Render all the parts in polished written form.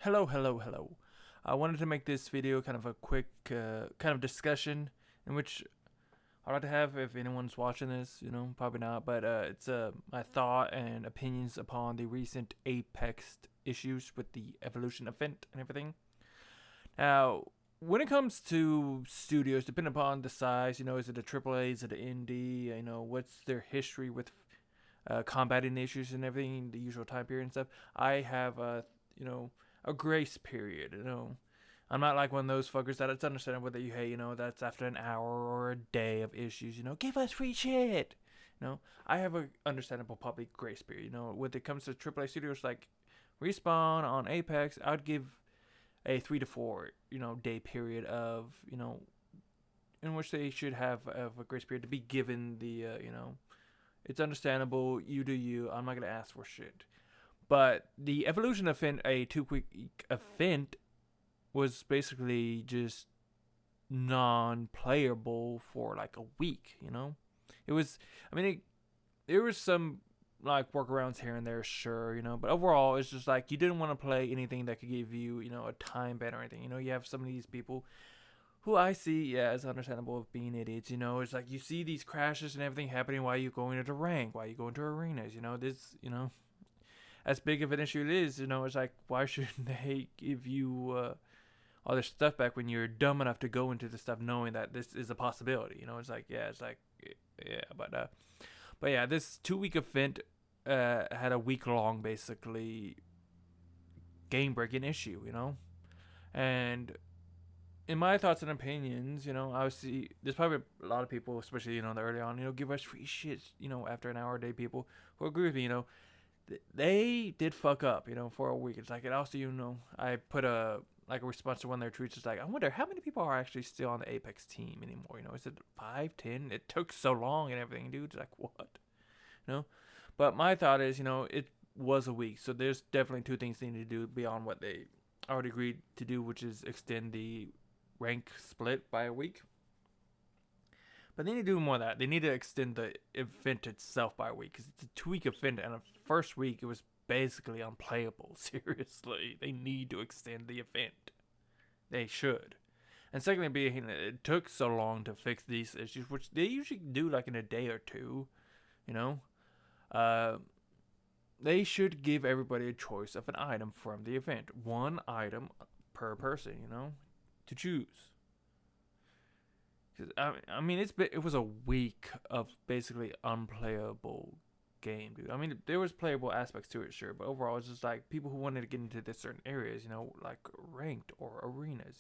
Hello. I wanted to make this video kind of a quick kind of discussion in which I'd like to have if anyone's watching this, probably not, but it's my thought and opinions upon the recent Apex issues with the evolution event and everything. Now, when it comes to studios, depending upon the size, is it a AAA, is it an indie, what's their history with combating issues and everything, the usual time period and stuff. I have a grace period. I'm not like one of those fuckers that it's understandable that you hate. That's after an hour or a day of issues. Give us free shit. I have a understandable public grace period. When it comes to AAA studios like Respawn on Apex, I would give a 3 to 4 day period of in which they should have a grace period to be given the it's understandable. You do you. I'm not gonna ask for shit. But the evolution event, a 2 week event, was basically just non-playable for like a week. It was. I mean, there was some like workarounds here and there, sure. But overall, it's just like you didn't want to play anything that could give you a time ban or anything. You have some of these people who I see, yeah, it's understandable of being idiots. It's like you see these crashes and everything happening while you go into rank, while you go into arenas. As big of an issue it is, it's like why shouldn't they give you all this stuff back when you're dumb enough to go into this stuff knowing that this is a possibility? Yeah, but yeah, this 2 week event had a week long basically game breaking issue, and in my thoughts and opinions, obviously there's probably a lot of people, especially the early on, give us free shit, after an hour a day, people who agree with me, they did fuck up, for a week. It's like, it also, I put a response to one of their tweets. It's like, I wonder how many people are actually still on the Apex team anymore. Is it 5, 10? It took so long and everything, dude. It's like, what? But my thought is, it was a week, so there's definitely two things they need to do beyond what they already agreed to do, which is extend the rank split by a week. But they need to do more of that. They need to extend the event itself by a week because it's a 2 week event, and the first week it was basically unplayable. Seriously, they need to extend the event. They should. And secondly, being it took so long to fix these issues, which they usually do like in a day or two, you know, uh, they should give everybody a choice of an item from the event. One item per person, to choose. I mean, it was a week of basically unplayable game, dude. I mean, there was playable aspects to it, sure, but overall, it's just like people who wanted to get into the certain areas, like ranked or arenas,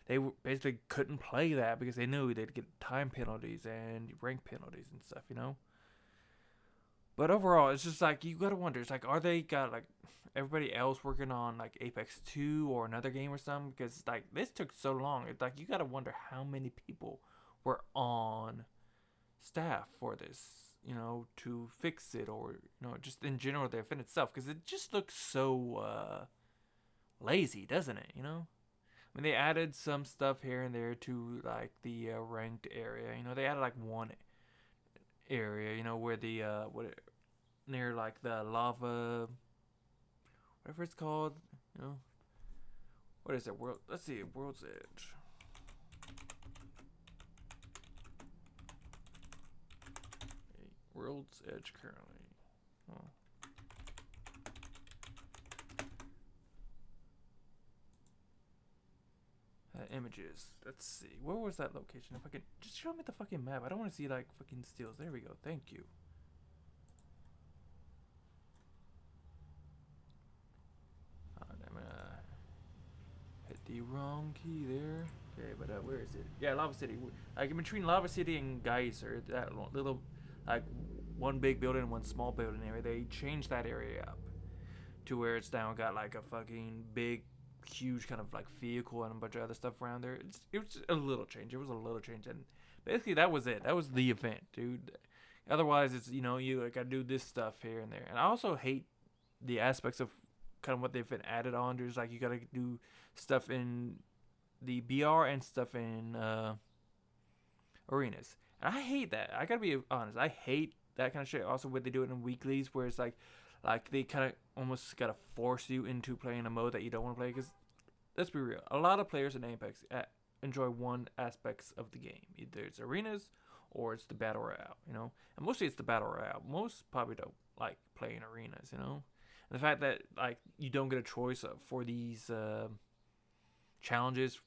they basically couldn't play that because they knew they'd get time penalties and rank penalties and stuff. But overall, it's just like you gotta wonder. It's like, are they got like everybody else working on like Apex 2 or another game or something? Because like this took so long. It's like you gotta wonder how many people were on staff for this, to fix it, or just in general the event itself. Because it just looks so lazy, doesn't it? I mean, they added some stuff here and there to like the ranked area. They added like one area, where the what near like the lava, whatever it's called, what is it? World? Let's see, World's Edge. World's Edge currently. Oh. Images. Let's see. Where was that location? If I can just show me the fucking map. I don't want to see like fucking steals. There we go. Thank you. I'm gonna hit the wrong key there. Okay, but where is it? Yeah, Lava City. Like in between Lava City and Geyser, that little like one big building and one small building area. They changed that area up to where it's now got like a fucking big, huge kind of like vehicle and a bunch of other stuff around there. It was a little change. It was a little change, and basically that was it. That was the event, dude. Otherwise, it's you like gotta do this stuff here and there. And I also hate the aspects of kind of what they've been added on. There's like you gotta do stuff in the BR and stuff in arenas. And I hate that. I gotta be honest. I hate that kind of shit. Also, when they do it in weeklies, where it's like Like they kind of almost gotta force you into playing a mode that you don't want to play. Because let's be real, a lot of players in Apex enjoy one aspects of the game. Either it's arenas or it's the battle royale. And mostly it's the battle royale. Most probably don't like playing arenas. And the fact that like you don't get a choice for these challenges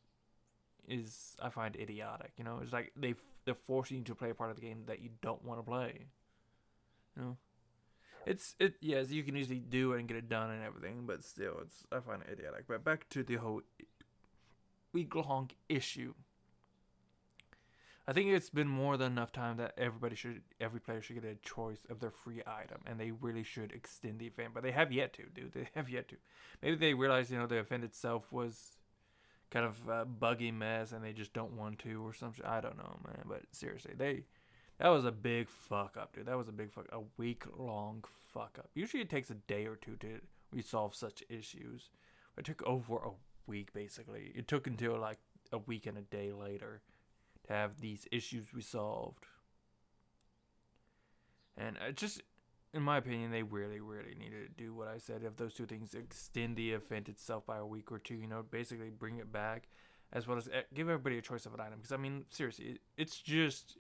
is, I find, idiotic. It's like they're forcing you to play a part of the game that you don't want to play. You know, yes, you can easily do it and get it done and everything, but still, I find it idiotic. But back to the whole week-long issue. I think it's been more than enough time that every player should get a choice of their free item, and they really should extend the event. But they have yet to, dude. They have yet to. Maybe they realize, the event itself was kind of a buggy mess, and they just don't want to, or something. I don't know, man. But seriously, that was a big fuck up, dude. That was a week-long fuck up. Usually it takes a day or two to resolve such issues. It took over a week, basically. It took until like a week and a day later to have these issues resolved. And just, in my opinion, they really, really needed to do what I said. Of those two things, extend the event itself by a week or two, basically bring it back, as well as give everybody a choice of an item. Because, I mean, seriously, it's just...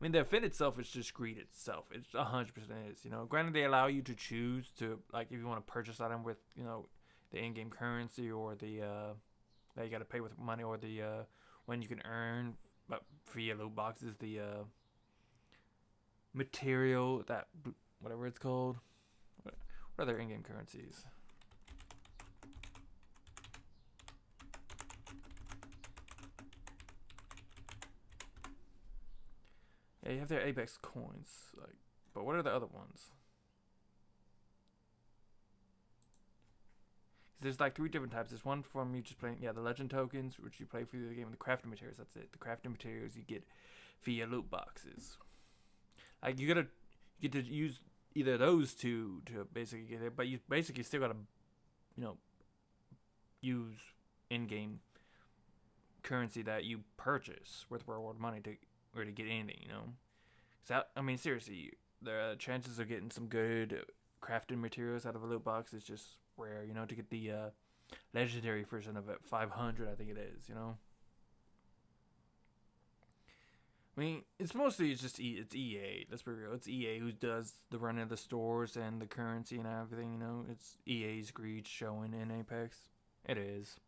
I mean, the event itself is just greed itself. It's 100% is. Granted, they allow you to choose to, like, if you want to purchase item with, the in-game currency, or the that you got to pay with money, or the when you can earn, but via loot boxes, the material, that whatever it's called. What are their in-game currencies? Yeah, you have their Apex coins, like, but what are the other ones? There's like 3 different types. There's one from you just playing, the legend tokens, which you play for the game, and the crafting materials. That's it. The crafting materials you get via loot boxes. Like you get to use either of those two to basically get it, but you basically still gotta, use in-game currency that you purchase with reward money to get anything. So I mean, seriously, the chances of getting some good crafting materials out of a loot box is just rare, to get the legendary version of it, 500, I think it is, I mean, it's just it's EA. Let's be real. It's EA who does the running of the stores and the currency and everything. It's EA's greed showing in Apex. It is,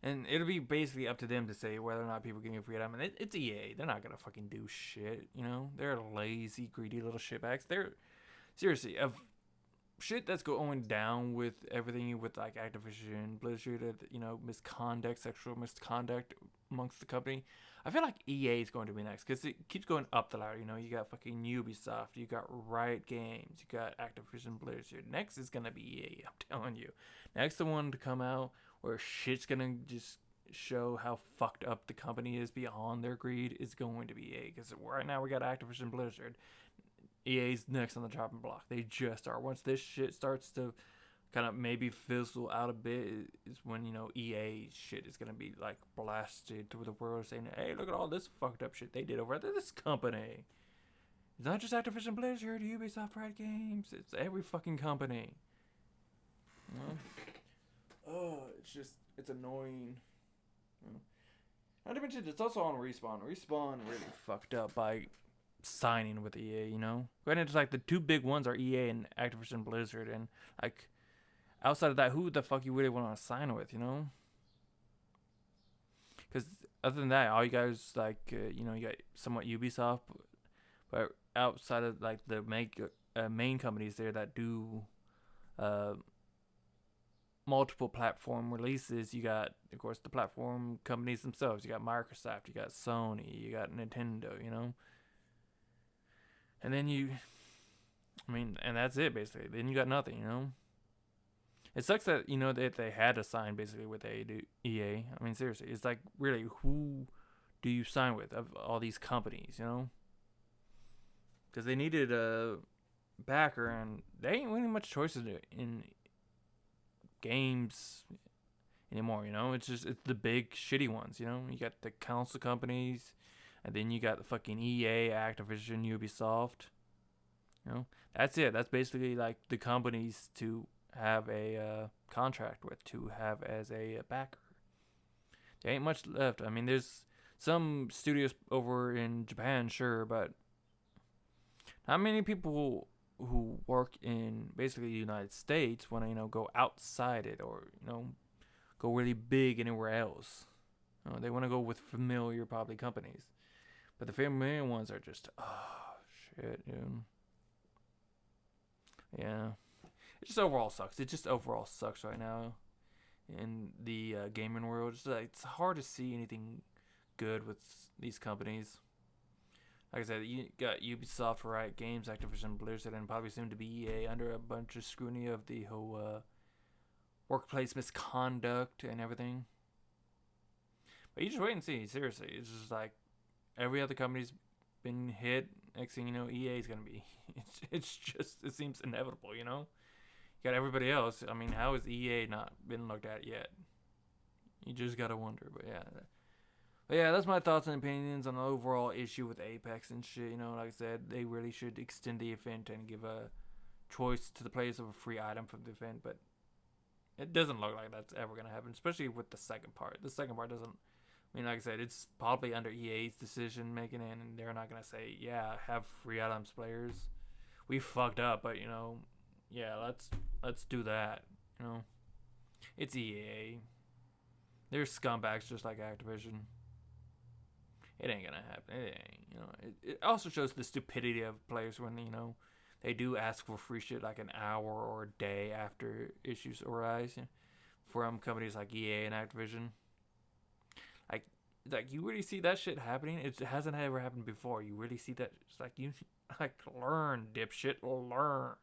and it'll be basically up to them to say whether or not people can get free item. And it's EA. They're not gonna fucking do shit. They're lazy, greedy little shitbags. They're seriously of shit that's going down with everything with like Activision, Blizzard, misconduct, sexual misconduct amongst the company. I feel like EA is going to be next because it keeps going up the ladder. You got fucking Ubisoft, you got Riot Games, you got Activision, Blizzard. Next is gonna be EA. I'm telling you. Next, the one to come out where shit's gonna just show how fucked up the company is beyond their greed is going to be EA. Because right now we got Activision, Blizzard. EA's next on the chopping block. They just are. Once this shit starts to kind of maybe fizzle out a bit, is when EA shit is gonna be like blasted to the world, saying, "Hey, look at all this fucked up shit they did over at this company." It's not just Activision, Blizzard, Ubisoft, Riot Games. It's every fucking company. It's annoying. Not to mention, it's also on Respawn. Respawn really fucked up by signing with EA, Granted, it's like the 2 big ones are EA and Activision Blizzard, and like outside of that, who the fuck you really want to sign with, Because other than that, all you guys like, you got somewhat Ubisoft, but outside of like the main companies there that do multiple platform releases, you got, of course, the platform companies themselves. You got Microsoft, you got Sony, you got Nintendo, and then and that's it basically. Then you got nothing, It sucks that, that they had to sign basically with EA. I mean, seriously, it's like, really, who do you sign with of all these companies, Because they needed a backer, and they ain't really much choices in games anymore, It's the big shitty ones, You got the console companies, and then you got the fucking EA, Activision, Ubisoft. You know, that's it. That's basically like the companies to have a contract with, to have as a backer. There ain't much left. I mean, there's some studios over in Japan, sure, but not many people who work in basically the United States want to go outside it, or go really big anywhere else. They want to go with familiar probably companies, but the familiar ones are just shit, dude. Yeah, it just overall sucks. It just overall sucks right now in the gaming world. It's hard to see anything good with these companies. Like I said, you got Ubisoft, Riot Games, Activision Blizzard, and probably soon to be EA under a bunch of scrutiny of the whole workplace misconduct and everything. But you just wait and see. Seriously, it's just like every other company's been hit. Next thing you know, EA's gonna be. It's just, it seems inevitable. You got everybody else. I mean, how has EA not been looked at yet? You just gotta wonder. But yeah, that's my thoughts and opinions on the overall issue with Apex and shit. Like I said, they really should extend the event and give a choice to the players of a free item from the event. But it doesn't look like that's ever gonna happen, especially with the second part. The second part doesn't. I mean, like I said, it's probably under EA's decision making, and they're not gonna say, "Yeah, have free items, players. We fucked up, but yeah, let's do that." It's EA. They're scumbags just like Activision. It ain't gonna happen. It ain't. It also shows the stupidity of players when they do ask for free shit like an hour or a day after issues arise from companies like EA and Activision. Like you really see that shit happening. It hasn't ever happened before. You really see that. It's like you learn, dipshit, learn.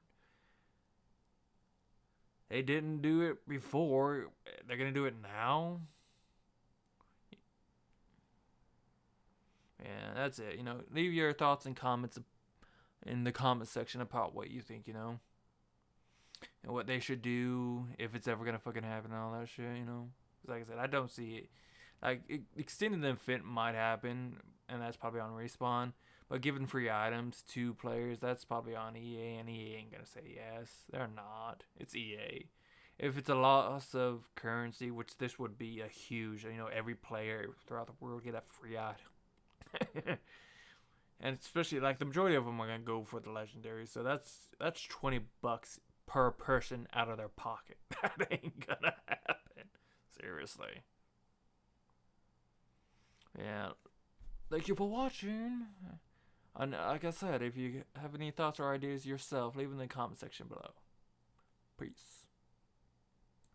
They didn't do it before. They're gonna do it now. Yeah, that's it. Leave your thoughts and comments in the comment section about what you think. And what they should do if it's ever gonna fucking happen and all that shit. Like I said, I don't see it. Like extending the event might happen, and that's probably on Respawn. But giving free items to players, that's probably on EA, and EA ain't gonna say yes. They're not. It's EA. If it's a loss of currency, which this would be a huge, every player throughout the world get a free item. And especially like the majority of them are gonna go for the legendary, so that's $20 per person out of their pocket. That ain't gonna happen. Seriously. Yeah. Thank you for watching. And like I said, if you have any thoughts or ideas yourself, leave in the comment section below. Peace.